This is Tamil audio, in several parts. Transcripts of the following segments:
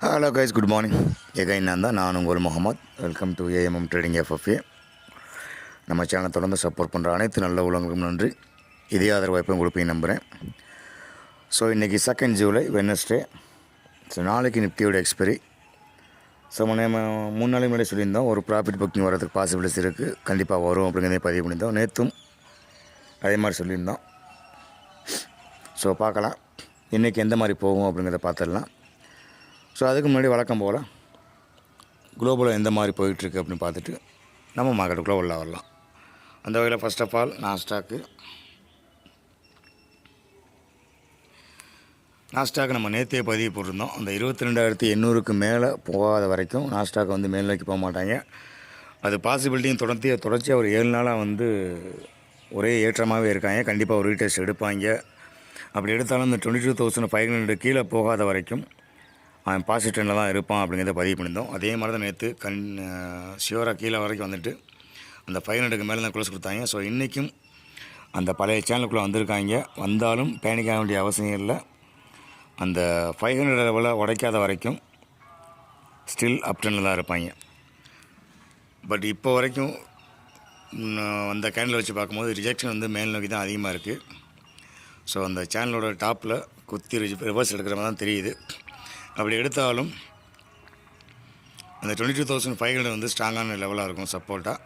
Hello guys, good morning. Again நான் உங்கள் Mohammed. Welcome to AMM trading FFA. நம்ம சேனலை தொடர்ந்து சப்போர்ட் பண்ணுற அனைத்து நல்ல உள்ளவங்களுக்கும் நன்றி. இதே ஆதரவு வாய்ப்பும் கொடுப்பேன் நம்புகிறேன். ஸோ இன்றைக்கி 2 ஜூலை வெட்னஸ்டே. ஸோ நாளைக்கு நிஃப்டியோட எக்ஸ்பைரி. ஸோ நம்ம 3 நாளைக்கு முன்னாடி சொல்லியிருந்தோம் ஒரு ப்ராஃபிட் புக்கிங் வரதுக்கு பாசிபிலிட்டிஸ் இருக்குது, கண்டிப்பாக வரும் அப்படிங்கிறதே பதிவு பண்ணியிருந்தோம். நேற்றும் அதே மாதிரி சொல்லியிருந்தோம். ஸோ பார்க்கலாம் இன்றைக்கி எந்த மாதிரி போகும் அப்படிங்கிறத பார்த்துடலாம். ஸோ அதுக்கு முன்னாடி வழக்கம் போல் குளோபலில் எந்த மாதிரி போயிட்டுருக்கு அப்படின்னு பார்த்துட்டு நம்ம மார்க்கெட்டுக்குள்ளே உள்ள வரலாம். அந்த வகையில் ஃபர்ஸ்ட் ஆஃப் ஆல் நாஸ்டாக்கு நம்ம நேற்றே பதிவு போட்டிருந்தோம். அந்த 22,800க்கு மேலே போகாத வரைக்கும் நாஸ்டாக் வந்து மேல் நோக்கி போக மாட்டாங்க. அது பாசிபிலிட்டியும் தொடர்ச்சியாக ஒரு 7 நாளாக ஒரே ஏற்றமாகவே இருக்காங்க. கண்டிப்பாக ஒரு ரீடெஸ்ட் எடுப்பாங்க. அப்படி எடுத்தாலும் இந்த 22,500 கீழே போகாத வரைக்கும் அவன் பாசிட்டிவ் ட்ரெண்டில் தான் இருப்பான் அப்படிங்கிறத பதிவு பண்ணியிருந்தோம். அதே மாதிரி தான் நேற்று ஷியோராக கீழே வரைக்கும் வந்துட்டு அந்த 500க்கு மேலே தான் க்ளோஸ் கொடுத்தாங்க. ஸோ இன்றைக்கும் அந்த பழைய சேனலுக்குள்ளே வந்திருக்காங்க. வந்தாலும் பேனிக் ஆக வேண்டிய அவசியம் இல்லை. அந்த 500 லெவலில் உடைக்காத வரைக்கும் ஸ்டில் அப் ட்ரெண்டில் தான் இருப்பாங்க. பட் இப்போ வரைக்கும் அந்த கேண்டில் வச்சு பார்க்கும்போது ரிஜெக்ஷன் மேல் நோக்கி தான் அதிகமாக இருக்குது. ஸோ அந்த சேனலோட டாப்பில் குத்தி ரிவர்ஸ் எடுக்கிற மாதிரி தான் தெரியுது. அப்படி எடுத்தாலும் அந்த 22,500 ஸ்ட்ராங்கான லெவலாக இருக்கும் சப்போர்ட்டாக.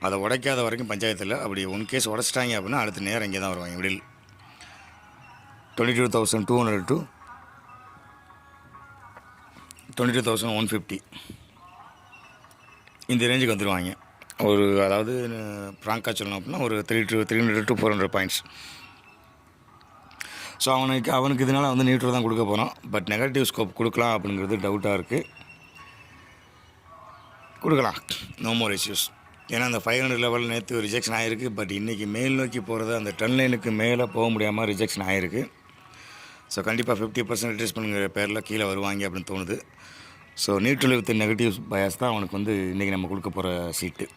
அதை உடைக்காத வரைக்கும் பஞ்சாயத்தில் அப்படி ஒன் கேஸ் உடச்சிட்டாங்க அப்படின்னா அடுத்த நேரம் இங்கே தான் வருவாங்க. விடில் 22,200 to 22,150 இந்த ரேஞ்சுக்கு வந்துடுவாங்க. அதாவது ஃப்ராங்காக சொல்லணும் அப்படின்னா ஒரு 300 to 400 பாயிண்ட்ஸ். ஸோ அவனுக்கு இதனால் நியூட்ரல் தான் கொடுக்க போகிறோம். பட் நெகட்டிவ் ஸ்கோப் கொடுக்கலாம் அப்படிங்கிறது டவுட்டாக இருக்குது. கொடுக்கலாம், நோ மோர் இஷ்யூஸ். ஏன்னா அந்த 500 லெவல் நேற்று ரிஜெக்ஷன் ஆகிருக்கு. பட் இன்றைக்கி மேல் நோக்கி போகிறது அந்த ட்ரெண்ட் லைனுக்கு மேலே போக முடியாமல் ரிஜெக்ஷன் ஆகிருக்கு. ஸோ கண்டிப்பாக 50% ரிட்ரேஸ்மெண்ட்ங்கிற பேரில் கீழே வருவாங்க அப்படின்னு தோணுது. So neutral with negative bias தான் அவனுக்கு இன்றைக்கி நம்ம கொடுக்க போகிற சீட்டு.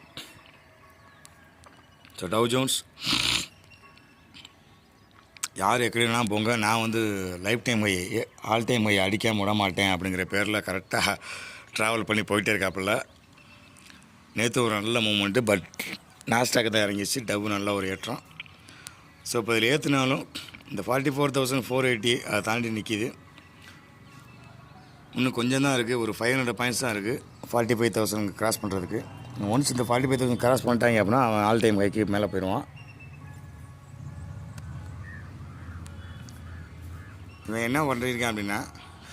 ஸோ டவ் ஜோன்ஸ் யார் எக்கடினா போங்க, நான் life time high all time high அடிக்காமல் விட மாட்டேன் அப்படிங்கிற பேரில் கரெக்டாக ட்ராவல் பண்ணி போயிட்டே இருக்காப்புல. நேற்று ஒரு நல்ல மூமெண்ட்டு. பட் நாஸ்டாக்கு தான் இறங்கிச்சு. டவ் நல்ல ஒரு ஏற்றம். ஸோ இப்போ இதில் ஏற்றுனாலும் இந்த 44,480 அதை தாண்டி நிற்கிது. இன்னும் கொஞ்சம் தான் இருக்குது. ஒரு 500 பாயிண்ட்ஸ் தான் இருக்குது 45,000 கிராஸ் பண்ணுறதுக்கு. ஒன்ஸ் இந்த 45,000 கிராஸ் பண்ணிட்டாங்க அப்படின்னா அவன் ஆல் டைம் ஹைக்கு மேலே போயிடுவான். இவன் என்ன பண்ணியிருக்கான் அப்படின்னா